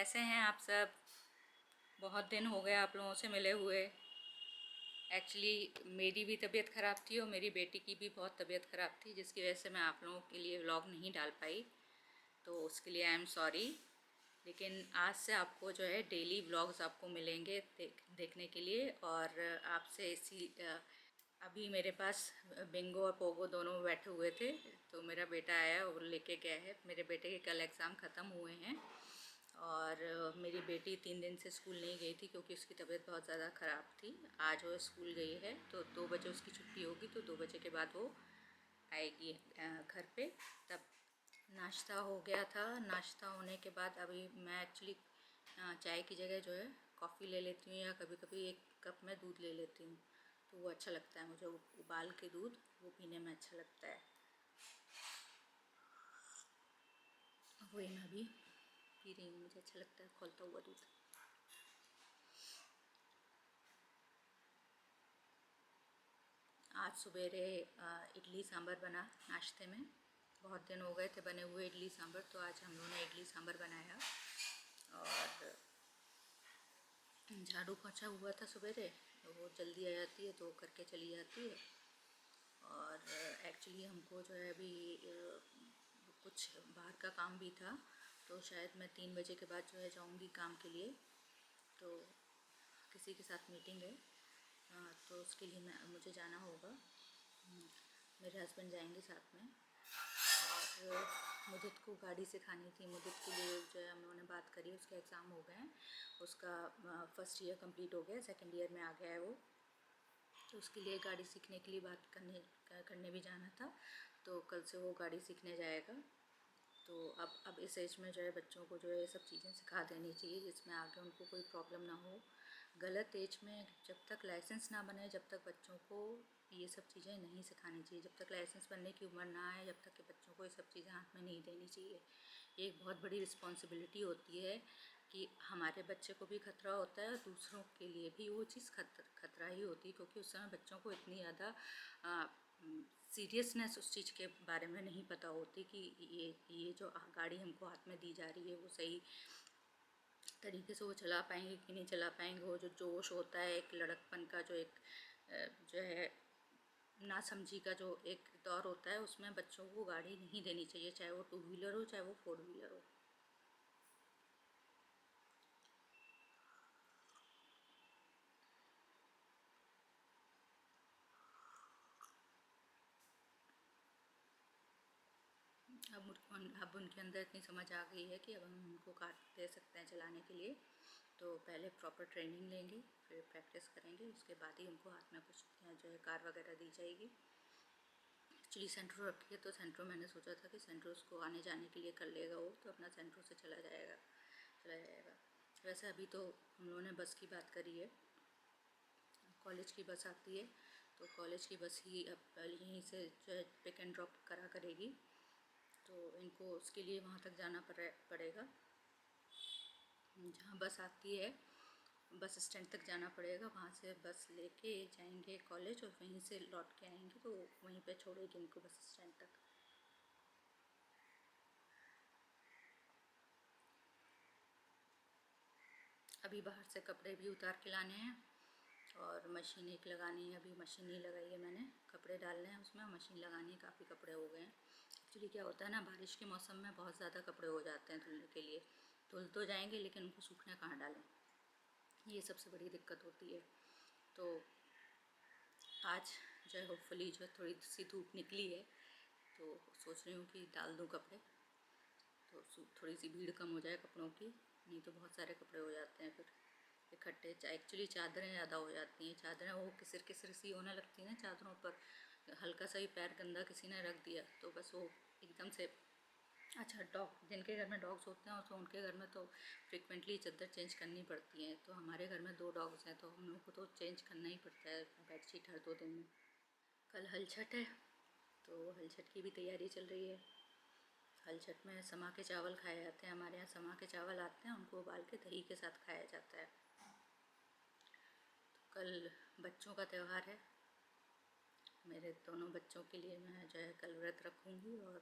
कैसे हैं आप सब? बहुत दिन हो गए आप लोगों से मिले हुए। एक्चुअली मेरी भी तबीयत ख़राब थी और मेरी बेटी की भी बहुत तबीयत ख़राब थी, जिसकी वजह से मैं आप लोगों के लिए व्लॉग नहीं डाल पाई, तो उसके लिए आई एम सॉरी। लेकिन आज से आपको जो है डेली व्लॉग्स आपको मिलेंगे देखने के लिए। और आपसे अभी मेरे पास बिंगो और पोगो दोनों बैठे हुए थे, तो मेरा बेटा आया और लेके गया है। मेरे बेटे के कल एग्ज़ाम ख़त्म हुए हैं और मेरी बेटी 3 दिन से स्कूल नहीं गई थी क्योंकि उसकी तबीयत बहुत ज़्यादा ख़राब थी। आज वो स्कूल गई है, तो 2 बजे उसकी छुट्टी होगी, तो 2 बजे के बाद वो आएगी घर पे। तब नाश्ता हो गया था। नाश्ता होने के बाद अभी मैं एक्चुअली चाय की जगह जो है कॉफ़ी ले लेती हूँ, या कभी कभी 1 कप में दूध ले लेती हूँ, तो वो अच्छा लगता है मुझे। उबाल के दूध वो पीने में अच्छा लगता है। वही मैं भी पी रही हूँ, मुझे अच्छा लगता है खौलता हुआ दूध। आज सवेरे इडली सांभर बना नाश्ते में। बहुत दिन हो गए थे बने हुए इडली सांभर, तो आज हम लोगों ने इडली सांभर बनाया। और झाड़ू पोंछा हुआ था सवेरे, तो वो जल्दी आ जाती है तो करके चली जाती है। और एक्चुअली हमको जो है अभी कुछ बाहर का काम भी था, तो शायद मैं 3 बजे के बाद जो है जाऊंगी काम के लिए। तो किसी के साथ मीटिंग है, तो उसके लिए मुझे जाना होगा। मेरे हस्बैंड जाएंगे साथ में। और मुदित को गाड़ी सिखानी थी। मुदित के लिए जो है हम लोगों ने बात करी, उसके एग्ज़ाम हो गए हैं, उसका फर्स्ट ईयर कंप्लीट हो गया, सेकंड ईयर में आ गया है वो। तो उसके लिए गाड़ी सीखने के लिए बात करने भी जाना था, तो कल से वो गाड़ी सीखने जाएगा। तो अब इस एज में जो है बच्चों को जो है ये सब चीज़ें सिखा देनी चाहिए, जिसमें आगे उनको कोई प्रॉब्लम ना हो। गलत एज में जब तक लाइसेंस ना बने, जब तक बच्चों को ये सब चीज़ें नहीं सिखानी चाहिए। जब तक लाइसेंस बनने की उम्र ना आए, जब तक के बच्चों को ये सब चीज़ें हाथ में नहीं देनी चाहिए। ये एक बहुत बड़ी रिस्पॉन्सिबिलिटी होती है कि हमारे बच्चे को भी खतरा होता है और दूसरों के लिए भी वो चीज़ खतरा ही होती है, क्योंकि उस समय बच्चों को इतनी ज़्यादा सीरियसनेस उस चीज़ के बारे में नहीं पता होती कि ये जो गाड़ी हमको हाथ में दी जा रही है वो सही तरीके से वो चला पाएंगे कि नहीं चला पाएंगे। वो जो जोश होता है एक लड़कपन का, जो एक जो है नासमझी का जो एक दौर होता है, उसमें बच्चों को गाड़ी नहीं देनी चाहिए, चाहे वो 2 व्हीलर हो चाहे वो 4 व्हीलर हो। अब उनके अंदर इतनी समझ आ गई है कि अब हम उनको कार दे सकते हैं चलाने के लिए। तो पहले प्रॉपर ट्रेनिंग लेंगे, फिर प्रैक्टिस करेंगे, उसके बाद ही उनको हाथ में कुछ जो है कार वगैरह दी जाएगी। एक्चुअली सेंट्रो रखी है, तो सेंट्रो मैंने सोचा था कि सेंट्रो उसको आने जाने के लिए कर लेगा वो, तो अपना सेंट्रो से चला जाएगा। वैसे अभी तो हम लोगों ने बस की बात करी है, कॉलेज की बस आती है, तो कॉलेज की बस ही अब यहीं से जो है पिक एंड ड्रॉप करेगी। तो इनको उसके लिए वहाँ तक जाना पड़ेगा, जहाँ बस आती है बस स्टैंड तक जाना पड़ेगा। वहाँ से बस लेके जाएंगे कॉलेज और वहीं से लौट के आएंगे, तो वहीं पे छोड़ेगी इनको बस स्टैंड तक। अभी बाहर से कपड़े भी उतार के लाने हैं और मशीन एक लगानी है। अभी मशीन नहीं लगाई है मैंने, कपड़े डालने हैं उसमें, मशीन लगानी है। काफ़ी कपड़े हो गए हैं। एक्चुअली क्या होता है ना, बारिश के मौसम में बहुत ज़्यादा कपड़े हो जाते हैं धुलने के लिए। धुल तो जाएंगे लेकिन उनको सूखने कहाँ डालें, ये सबसे बड़ी दिक्कत होती है। तो आज जो है होपफुली जो है थोड़ी सी धूप निकली है, तो सोच रही हूँ कि डाल दूँ कपड़े, तो थोड़ी सी भीड़ कम हो जाए कपड़ों की। नहीं तो बहुत सारे कपड़े हो जाते हैं फिर इकट्ठे। एक्चुअली चादरें ज़्यादा हो जाती हैं, चादरें वो किसर किसर सी होने लगती हैं ना चादरों पर। हल्का सा ही पैर गंदा किसी ने रख दिया तो बस वो एकदम से। अच्छा, डॉग जिनके घर में डॉग्स होते हैं तो उनके घर में तो फ्रिक्वेंटली चादर चेंज करनी पड़ती है। तो हमारे घर में 2 डॉग्स हैं, तो हम लोग को तो चेंज करना ही पड़ता है बेडशीट हर 2 दिन में। कल हलछट है, तो हलछट की भी तैयारी चल रही है। हलछट में समा के चावल खाए जाते हैं, हमारे यहाँ समा के चावल आते हैं, उनको उबाल के दही के साथ खाया जाता है। तो कल बच्चों का त्यौहार है। मेरे दोनों बच्चों के लिए मैं जो है कल व्रत रखूँगी, और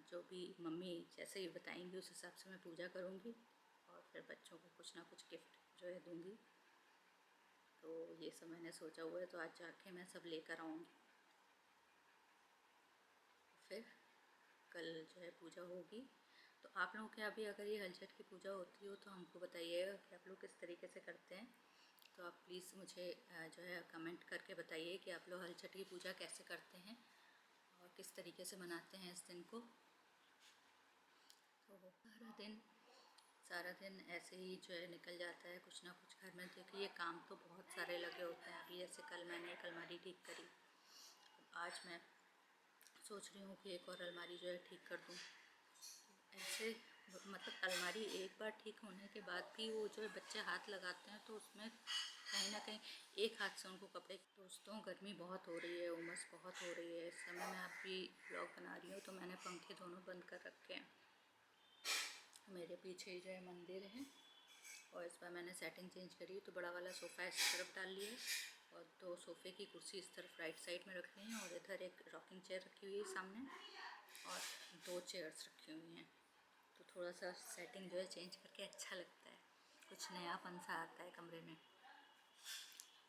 जो भी मम्मी जैसे ही बताएंगी उस हिसाब से मैं पूजा करूँगी। फिर बच्चों को कुछ ना कुछ गिफ्ट जो है दूँगी। तो ये सब मैंने सोचा हुआ है, तो आज जाके मैं सब लेकर आऊँगी। फिर कल जो है पूजा होगी। तो आप लोगों के यहाँ भी अगर ये हलचट की पूजा होती हो तो हमको बताइएगा कि आप लोग किस तरीके से करते हैं। तो आप प्लीज़ मुझे जो है कमेंट करके बताइए कि आप लोग हलचट की पूजा कैसे करते हैं और किस तरीके से मनाते हैं इस दिन को। तो सारा दिन ऐसे ही जो है निकल जाता है, कुछ ना कुछ घर में। देखिए काम तो बहुत सारे लगे होते हैं। अभी जैसे कल मैंने एक अलमारी ठीक करी, आज मैं सोच रही हूँ कि एक और अलमारी जो है ठीक कर दूँ। ऐसे मतलब अलमारी एक बार ठीक होने के बाद भी वो जो है बच्चे हाथ लगाते हैं तो उसमें कहीं ना कहीं एक हाथ से उनको कपड़े। दोस्तों गर्मी बहुत हो रही है, उमस बहुत हो रही है। इस समय मैं अभी ब्लॉग बना रही हूँ तो मैंने पंखे दोनों बंद कर रखे हैं। मेरे पीछे ही जो है मंदिर है और इस बार मैंने सेटिंग चेंज करी, तो बड़ा वाला सोफ़ा इस तरफ डाल लिया और 2 सोफ़े की कुर्सी इस तरफ राइट साइड में रखनी है और इधर एक रॉकिंग चेयर रखी हुई है सामने और 2 चेयर्स रखी हुई हैं। तो थोड़ा सा सेटिंग जो है चेंज करके अच्छा लगता है, कुछ नयापन सा आता है कमरे में।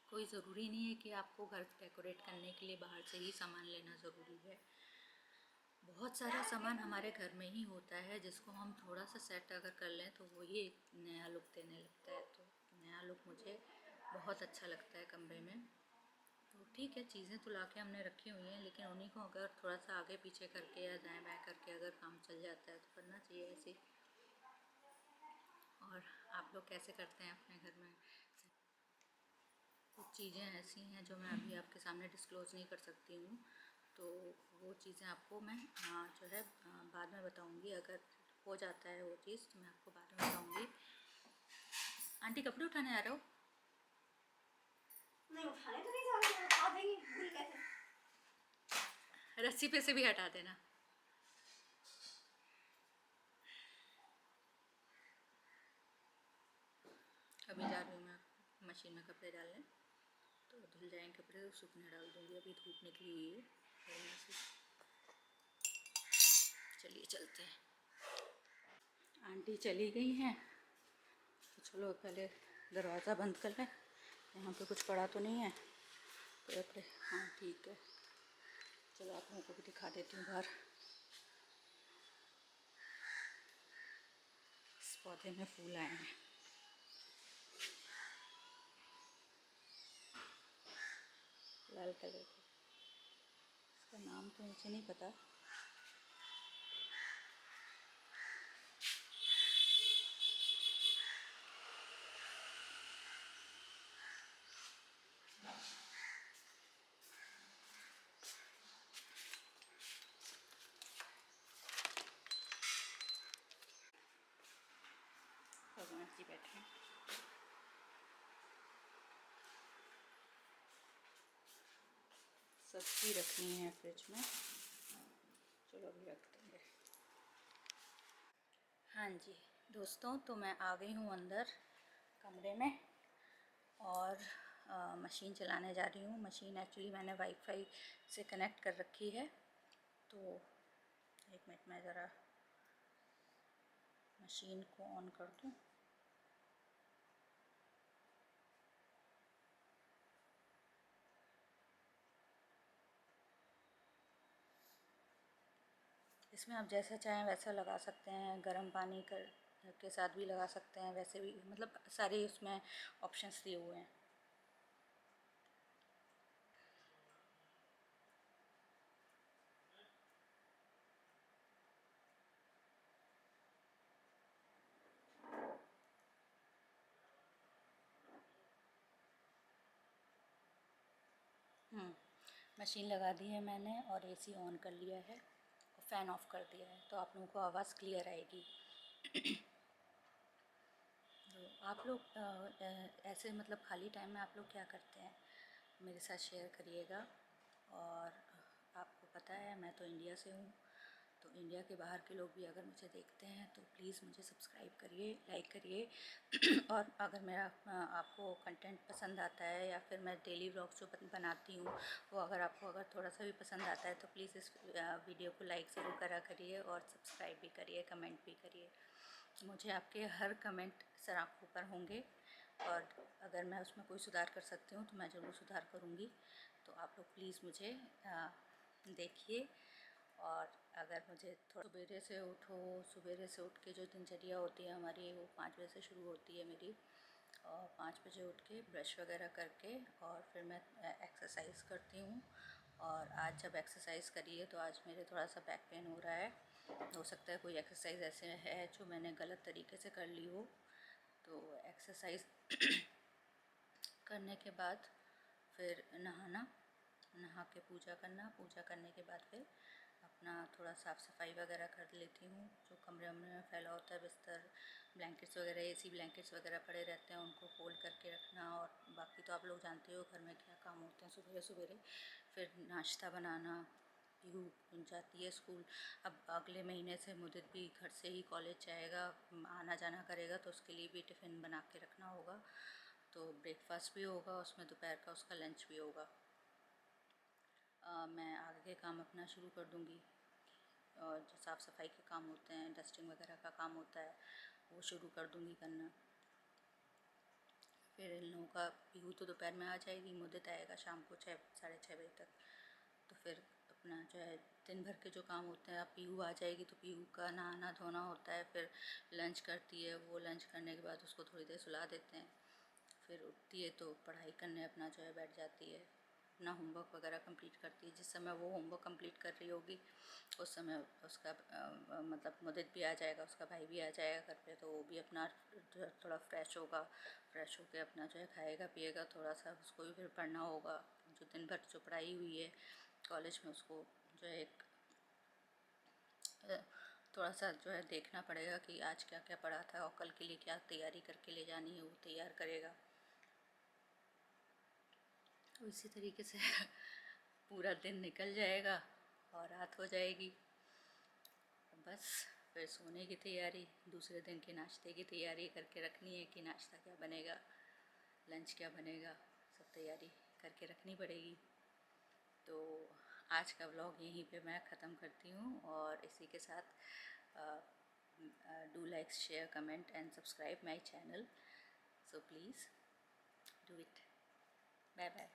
कोई ज़रूरी नहीं है कि आपको घर डेकोरेट करने के लिए बाहर से ही सामान लेना ज़रूरी है। बहुत सारा सामान हमारे घर में ही होता है जिसको हम थोड़ा सा सेट अगर कर लें तो वो ये नया लुक देने लगता है। तो नया लुक मुझे बहुत अच्छा लगता है कमरे में। तो ठीक है, चीज़ें तो लाके हमने रखी हुई हैं, लेकिन उन्हीं को अगर थोड़ा सा आगे पीछे करके या दाएं बाएं करके अगर काम चल जाता है तो करना चाहिए ऐसे। और आप लोग कैसे करते हैं अपने घर में? कुछ चीज़ें ऐसी हैं जो मैं अभी आपके सामने डिस्क्लोज़ नहीं कर सकती हूँ, तो वो चीज़ें आपको मैं जो है बाद में बताऊँगी। अगर हो जाता है वो चीज़ तो मैं आपको बाद में बताऊँगी। आंटी कपड़े उठाने आ रहे हो? नहीं उठाने तो नहीं जा रही, उठा देंगे, भूल गए थे। रस्सी पे से भी हटा देना। अभी जा रही हूँ मैं मशीन में कपड़े डालने, तो धुल जाएंगे कपड़े तो सूखने डाल दूँगी। अभी धूप निकली हुई है बढ़िया से। चलिए चलते हैं। आंटी चली गई हैं तो चलो पहले दरवाज़ा बंद कर लें। यहाँ पे कुछ पड़ा तो नहीं है कपड़े? हाँ ठीक है, चलो आप लोगों को भी दिखा देती हूँ बाहर। इस पौधे में फूल आए हैं, लाल कलर के। इसका नाम तो मुझे नहीं पता। भगवान जी बैठे हैं। सब्जी रखनी है फ्रिज में, चलो अभी रख देंगे। हाँ जी दोस्तों, तो मैं आ गई हूँ अंदर कमरे में और मशीन चलाने जा रही हूँ। मशीन एक्चुअली मैंने वाईफाई से कनेक्ट कर रखी है। तो एक मिनट में ज़रा मशीन को ऑन कर दूँ। इसमें आप जैसा चाहें वैसा लगा सकते हैं, गर्म पानी के साथ भी लगा सकते हैं, वैसे भी मतलब सारे उसमें ऑप्शंस दिए हुए हैं। मशीन लगा दी है मैंने और एसी ऑन कर लिया है और फ़ैन ऑफ कर दिया है, तो आप लोगों को आवाज़ क्लियर आएगी। तो आप लोग ऐसे मतलब खाली टाइम में आप लोग क्या करते हैं मेरे साथ शेयर करिएगा। और आपको पता है मैं तो इंडिया से हूँ, तो इंडिया के बाहर के लोग भी अगर मुझे देखते हैं तो प्लीज़ मुझे सब्सक्राइब करिए, लाइक करिए। और अगर मेरा आपको कंटेंट पसंद आता है या फिर मैं डेली व्लॉग्स जो बनाती हूँ वो अगर आपको अगर थोड़ा सा भी पसंद आता है तो प्लीज़ इस वीडियो को लाइक ज़रूर करा करिए और सब्सक्राइब भी करिए, कमेंट भी करिए। मुझे आपके हर कमेंट सर आँखों पर होंगे, और अगर मैं उसमें कोई सुधार कर सकती हूँ तो मैं ज़रूर सुधार करूँगी। तो आप लोग प्लीज़ मुझे देखिए। और अगर मुझे थोड़ा सवेरे से उठो, सवेरे से उठ के जो दिनचर्या होती है हमारी, वो 5 बजे से शुरू होती है मेरी। और 5 बजे उठ के ब्रश वगैरह करके और फिर मैं एक्सरसाइज करती हूँ। और आज जब एक्सरसाइज करी है तो आज मेरे थोड़ा सा बैक पेन हो रहा है। हो सकता है कोई एक्सरसाइज ऐसे है जो मैंने गलत तरीके से कर ली हो। तो एक्सरसाइज करने के बाद फिर नहाना, नहा के पूजा करना, पूजा करने के बाद फिर अपना थोड़ा साफ़ सफाई वगैरह कर लेती हूँ। जो कमरे वमरे में फैला होता है बिस्तर, ब्लैंकेट्स वगैरह, एसी ब्लैंकेट्स वगैरह पड़े रहते हैं, उनको फोल्ड करके रखना। और बाकी तो आप लोग जानते हो घर में क्या काम होते हैं सुबह सवेरे। फिर नाश्ता बनाना, पीहू जाती है स्कूल। अब अगले महीने से मुदित भी घर से ही कॉलेज जाएगा, आना जाना करेगा, तो उसके लिए भी टिफ़िन बना के रखना होगा। तो ब्रेकफास्ट भी होगा उसमें, दोपहर का उसका लंच भी होगा। मैं आगे के काम अपना शुरू कर दूँगी। और जो साफ़ सफाई के काम होते हैं, डस्टिंग वगैरह का काम होता है, वो शुरू कर दूँगी करना। फिर इन लोगों का, पीहू तो दोपहर में आ जाएगी, मुदित आएगा शाम को 6 साढ़े 6 बजे तक। तो फिर अपना जो है दिन भर के जो काम होते हैं, अब पीहू आ जाएगी तो पीहू का नहाना धोना होता है। फिर लंच करती है, वो लंच करने के बाद उसको थोड़ी देर सुला देते हैं। फिर उठती है तो पढ़ाई करने अपना जो है बैठ जाती है, अपना होमवर्क वगैरह कंप्लीट करती है। जिस समय वो होमवर्क कंप्लीट कर रही होगी उस समय उसका मतलब मुदित भी आ जाएगा, उसका भाई भी आ जाएगा घर पे। तो वो भी अपना थोड़ा फ्रेश होगा, फ्रेश होके अपना जो है खाएगा पिएगा, थोड़ा सा उसको भी फिर पढ़ना होगा। जो दिन भर जो पढ़ाई हुई है कॉलेज में, उसको जो है एक थोड़ा सा जो है देखना पड़ेगा कि आज क्या क्या पढ़ा था और कल के लिए क्या तैयारी करके ले जानी है, वो तैयार करेगा। तो इसी तरीके से पूरा दिन निकल जाएगा और रात हो जाएगी। बस फिर सोने की तैयारी, दूसरे दिन के नाश्ते की तैयारी करके रखनी है कि नाश्ता क्या बनेगा, लंच क्या बनेगा, सब तैयारी करके रखनी पड़ेगी। तो आज का व्लॉग यहीं पे मैं ख़त्म करती हूँ। और इसी के साथ do like, share, comment and subscribe my channel. So please do it. Bye bye.